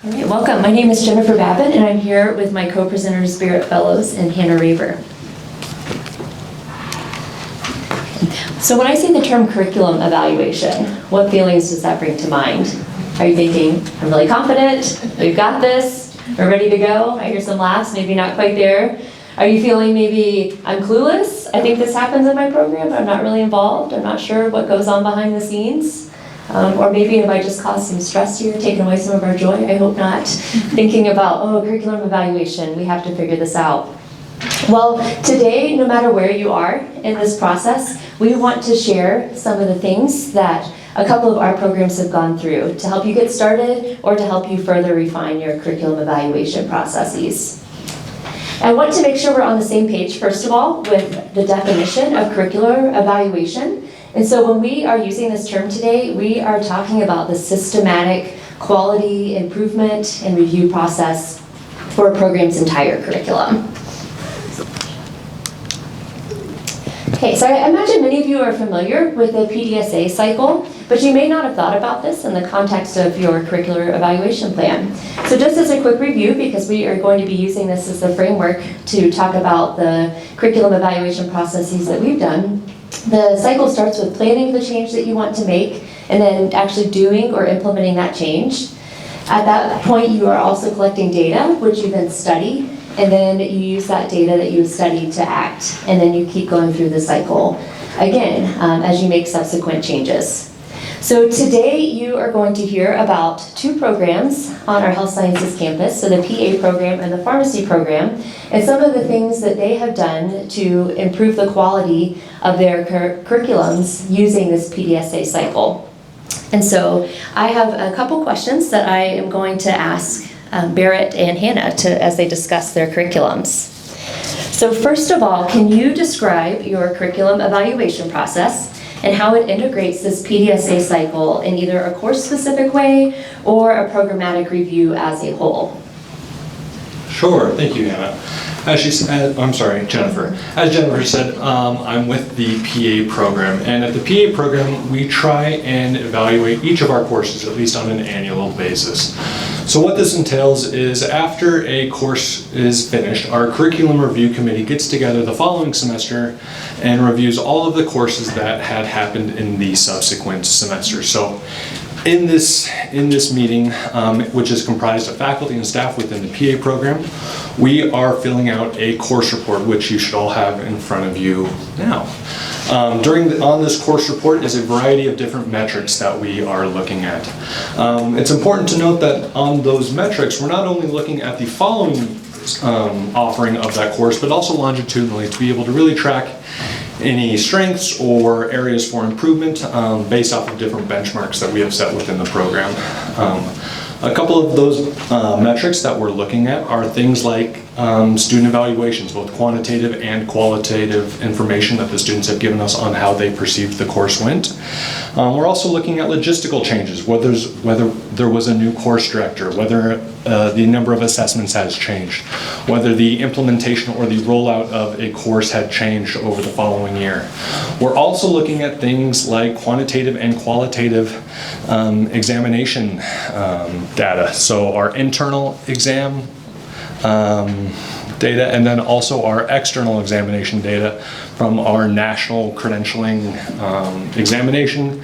All right, welcome. My name is Jennifer Babin, and I'm here with my co-presenters, Barrett Fellows and Hanna Raber. So when I say the term curriculum evaluation, what feelings does that bring to mind? Are you thinking, I'm really confident, we've got this, we're ready to go? I hear some laughs, maybe not quite there. Are you feeling maybe I'm clueless? I think this happens in my program, but I'm not really involved. I'm not sure what goes on behind the scenes. Or maybe have I just caused some stress here, taken away some of our joy? I hope not. Thinking about, curriculum evaluation, we have to figure this out. Well, today, no matter where you are in this process, we want to share some of the things that a couple of our programs have gone through to help you get started or to help you further refine your curriculum evaluation processes. I want to make sure we're on the same page, first of all, with the definition of curricular evaluation. And so when we are using this term today, we are talking about the systematic quality improvement and review process for a program's entire curriculum. Okay, so I imagine many of you are familiar with the PDSA cycle, but you may not have thought about this in the context of your curricular evaluation plan. So just as a quick review, because we are going to be using this as the framework to talk about the curriculum evaluation processes that we've done, the cycle starts with planning the change that you want to make and then actually doing or implementing that change. At that point, you are also collecting data, which you then study, and then you use that data that you studied to act, and then you keep going through the cycle again as you make subsequent changes. So today you are going to hear about two programs on our health sciences campus, so the PA program and the pharmacy program, and some of the things that they have done to improve the quality of their curriculums using this PDSA cycle. And so I have a couple questions that I am going to ask Barrett and Hanna as they discuss their curriculums. So first of all, can you describe your curriculum evaluation process and how it integrates this PDSA cycle in either a course-specific way or a programmatic review as a whole? Sure, thank you, Hanna. Jennifer. As Jennifer said, I'm with the PA program, and at the PA program, we try and evaluate each of our courses, at least on an annual basis. So what this entails is after a course is finished, our curriculum review committee gets together the following semester and reviews all of the courses that had happened in the subsequent semester. So in this meeting, which is comprised of faculty and staff within the PA program, we are filling out a course report, which you should all have in front of you now. On this course report is a variety of different metrics that we are looking at. It's important to note that on those metrics, we're not only looking at the following offering of that course, but also longitudinally to be able to really track any strengths or areas for improvement based off of different benchmarks that we have set within the program. A couple of those metrics that we're looking at are things like student evaluations, both quantitative and qualitative information that the students have given us on how they perceived the course went. We're also looking at logistical changes, whether there was a new course director, whether the number of assessments has changed, whether the implementation or the rollout of a course had changed over the following year. We're also looking at things like quantitative and qualitative examination data. So our internal exam data, and then also our external examination data from our national credentialing examination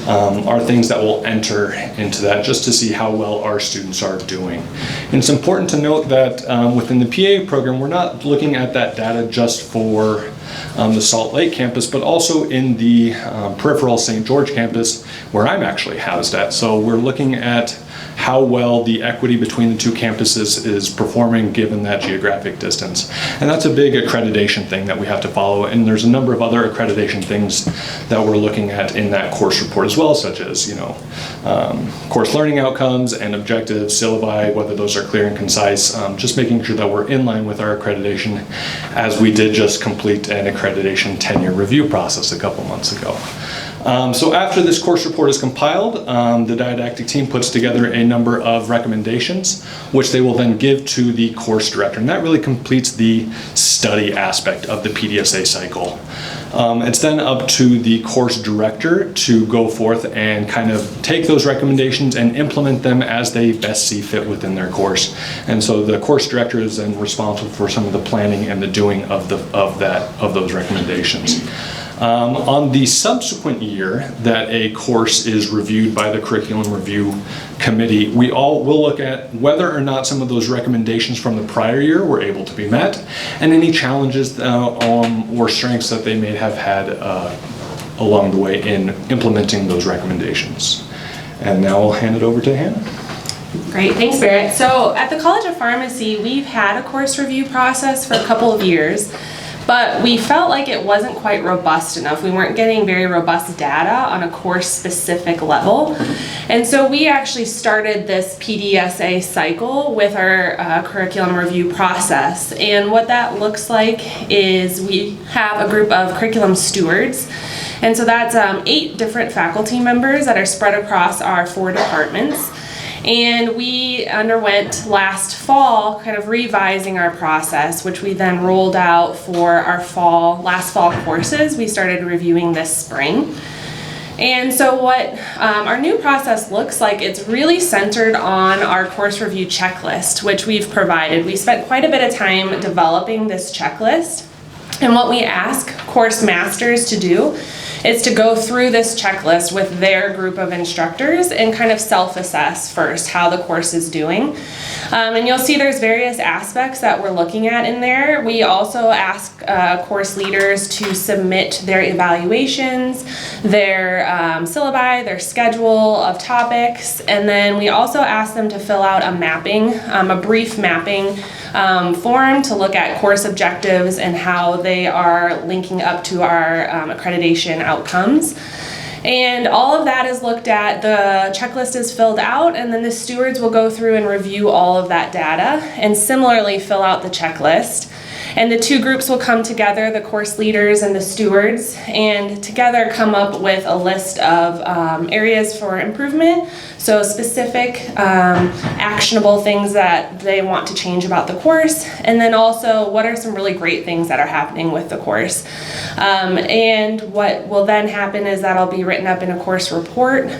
are things that will enter into that just to see how well our students are doing. And it's important to note that within the PA program, we're not looking at that data just for the Salt Lake campus, but also in the peripheral St. George campus, where I'm actually housed at. So we're looking at how well the equity between the two campuses is performing given that geographic distance. And that's a big accreditation thing that we have to follow, and there's a number of other accreditation things that we're looking at in that course report as well, such as course learning outcomes and objectives, syllabi, whether those are clear and concise, just making sure that we're in line with our accreditation, as we did just complete an accreditation tenure review process a couple months ago. So after this course report is compiled, the didactic team puts together a number of recommendations, which they will then give to the course director. And that really completes the study aspect of the PDSA cycle. It's then up to the course director to go forth and kind of take those recommendations and implement them as they best see fit within their course. And so the course director is then responsible for some of the planning and the doing of those recommendations. On the subsequent year that a course is reviewed by the curriculum review committee, we'll look at whether or not some of those recommendations from the prior year were able to be met, and any challenges or strengths that they may have had along the way in implementing those recommendations. And now I'll hand it over to Hannah. Great, thanks Barrett. So at the College of Pharmacy, we've had a course review process for a couple of years. But we felt like it wasn't quite robust enough. We weren't getting very robust data on a course-specific level. And so we actually started this PDSA cycle with our curriculum review process. And what that looks like is we have a group of curriculum stewards. And so that's 8 different faculty members that are spread across our 4 departments. And we underwent last fall kind of revising our process, which we then rolled out for our last fall courses. We started reviewing this spring. And so what our new process looks like, it's really centered on our course review checklist, which we've provided. We spent quite a bit of time developing this checklist. And what we ask course masters to do is to go through this checklist with their group of instructors and kind of self-assess first how the course is doing. And you'll see there's various aspects that we're looking at in there. We also ask course leaders to submit their evaluations, their syllabi, their schedule of topics, and then we also ask them to fill out a mapping, a brief mapping form to look at course objectives and how they are linking up to our accreditation outcomes. And all of that is looked at, the checklist is filled out, and then the stewards will go through and review all of that data and similarly fill out the checklist. And the 2 groups will come together, the course leaders and the stewards, and together come up with a list of areas for improvement, so specific actionable things that they want to change about the course, and then also what are some really great things that are happening with the course. And what will then happen is that'll be written up in a course report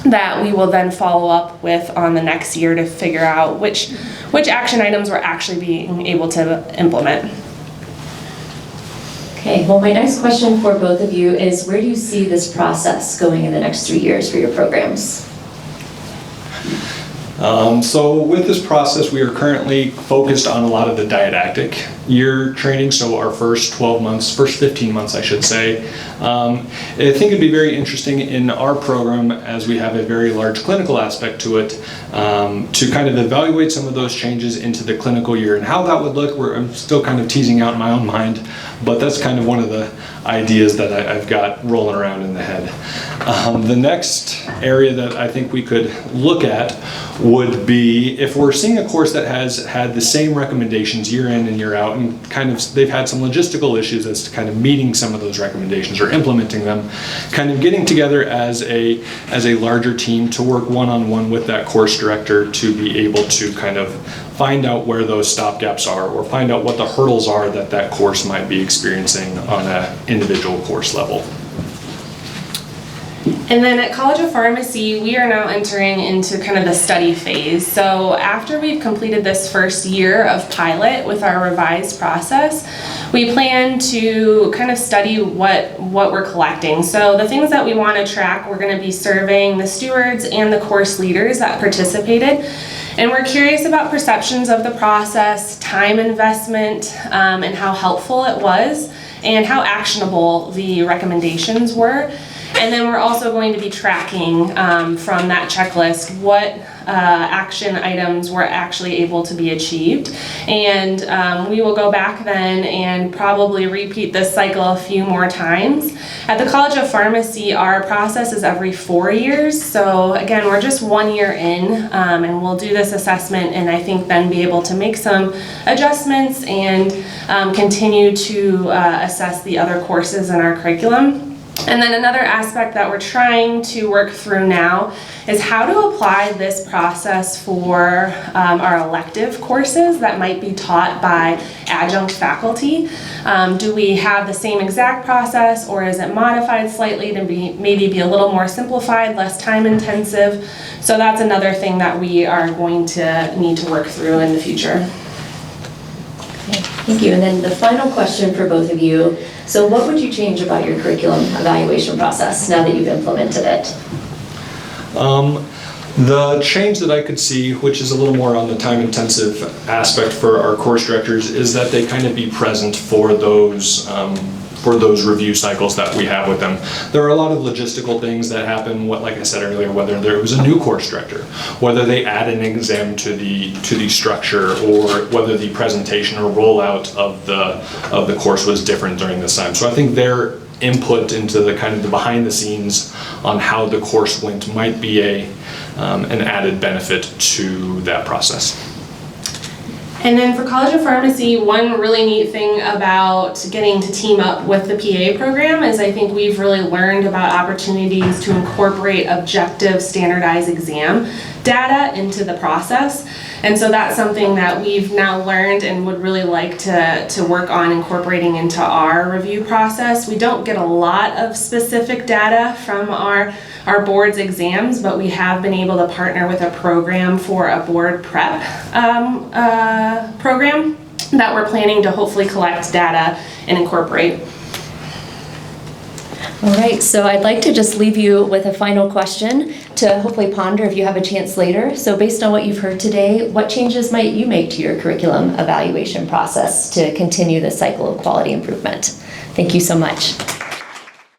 that we will then follow up with on the next year to figure out which action items we're actually being able to implement. Okay, well, my next question for both of you is, where do you see this process going in the next 3 years for your programs? So with this process, we are currently focused on a lot of the didactic year training, so our first 15 months, I should say. I think it'd be very interesting in our program, as we have a very large clinical aspect to it, to kind of evaluate some of those changes into the clinical year and how that would look. I'm still kind of teasing out in my own mind, but that's kind of one of the ideas that I've got rolling around in the head. The next area that I think we could look at would be if we're seeing a course that has had the same recommendations year in and year out, and kind of they've had some logistical issues as to kind of meeting some of those recommendations or implementing them, kind of getting together as a larger team to work one-on-one with that course director to be able to kind of find out where those stopgaps are or find out what the hurdles are that course might be experiencing on an individual course level. And then at College of Pharmacy, we are now entering into kind of the study phase. So after we've completed this first year of pilot with our revised process, we plan to kind of study what we're collecting. So the things that we want to track, we're going to be surveying the stewards and the course leaders that participated. And we're curious about perceptions of the process, time investment, and how helpful it was, and how actionable the recommendations were. And then we're also going to be tracking from that checklist what action items were actually able to be achieved. And we will go back then and probably repeat this cycle a few more times. At the College of Pharmacy, our process is every 4 years. So again, we're just 1 year in, and we'll do this assessment and I think then be able to make some adjustments and continue to assess the other courses in our curriculum. And then another aspect that we're trying to work through now is how to apply this process for our elective courses that might be taught by adjunct faculty. Do we have the same exact process, or is it modified slightly to maybe be a little more simplified, less time intensive? So that's another thing that we are going to need to work through in the future. Thank you. And then the final question for both of you. So what would you change about your curriculum evaluation process now that you've implemented it? The change that I could see, which is a little more on the time-intensive aspect for our course directors, is that they kind of be present for those review cycles that we have with them. There are a lot of logistical things that happen, like I said earlier, whether there was a new course director, whether they add an exam to the structure, or whether the presentation or rollout of the course was different during this time. So I think their input into the kind of the behind the scenes on how the course went might be an added benefit to that process. And then for College of Pharmacy, one really neat thing about getting to team up with the PA program is I think we've really learned about opportunities to incorporate objective standardized exam data into the process. And so that's something that we've now learned and would really like to work on incorporating into our review process. We don't get a lot of specific data from our board's exams, but we have been able to partner with a program for a board prep program that we're planning to hopefully collect data and incorporate. All right, so I'd like to just leave you with a final question to hopefully ponder if you have a chance later. So based on what you've heard today, what changes might you make to your curriculum evaluation process to continue this cycle of quality improvement? Thank you so much.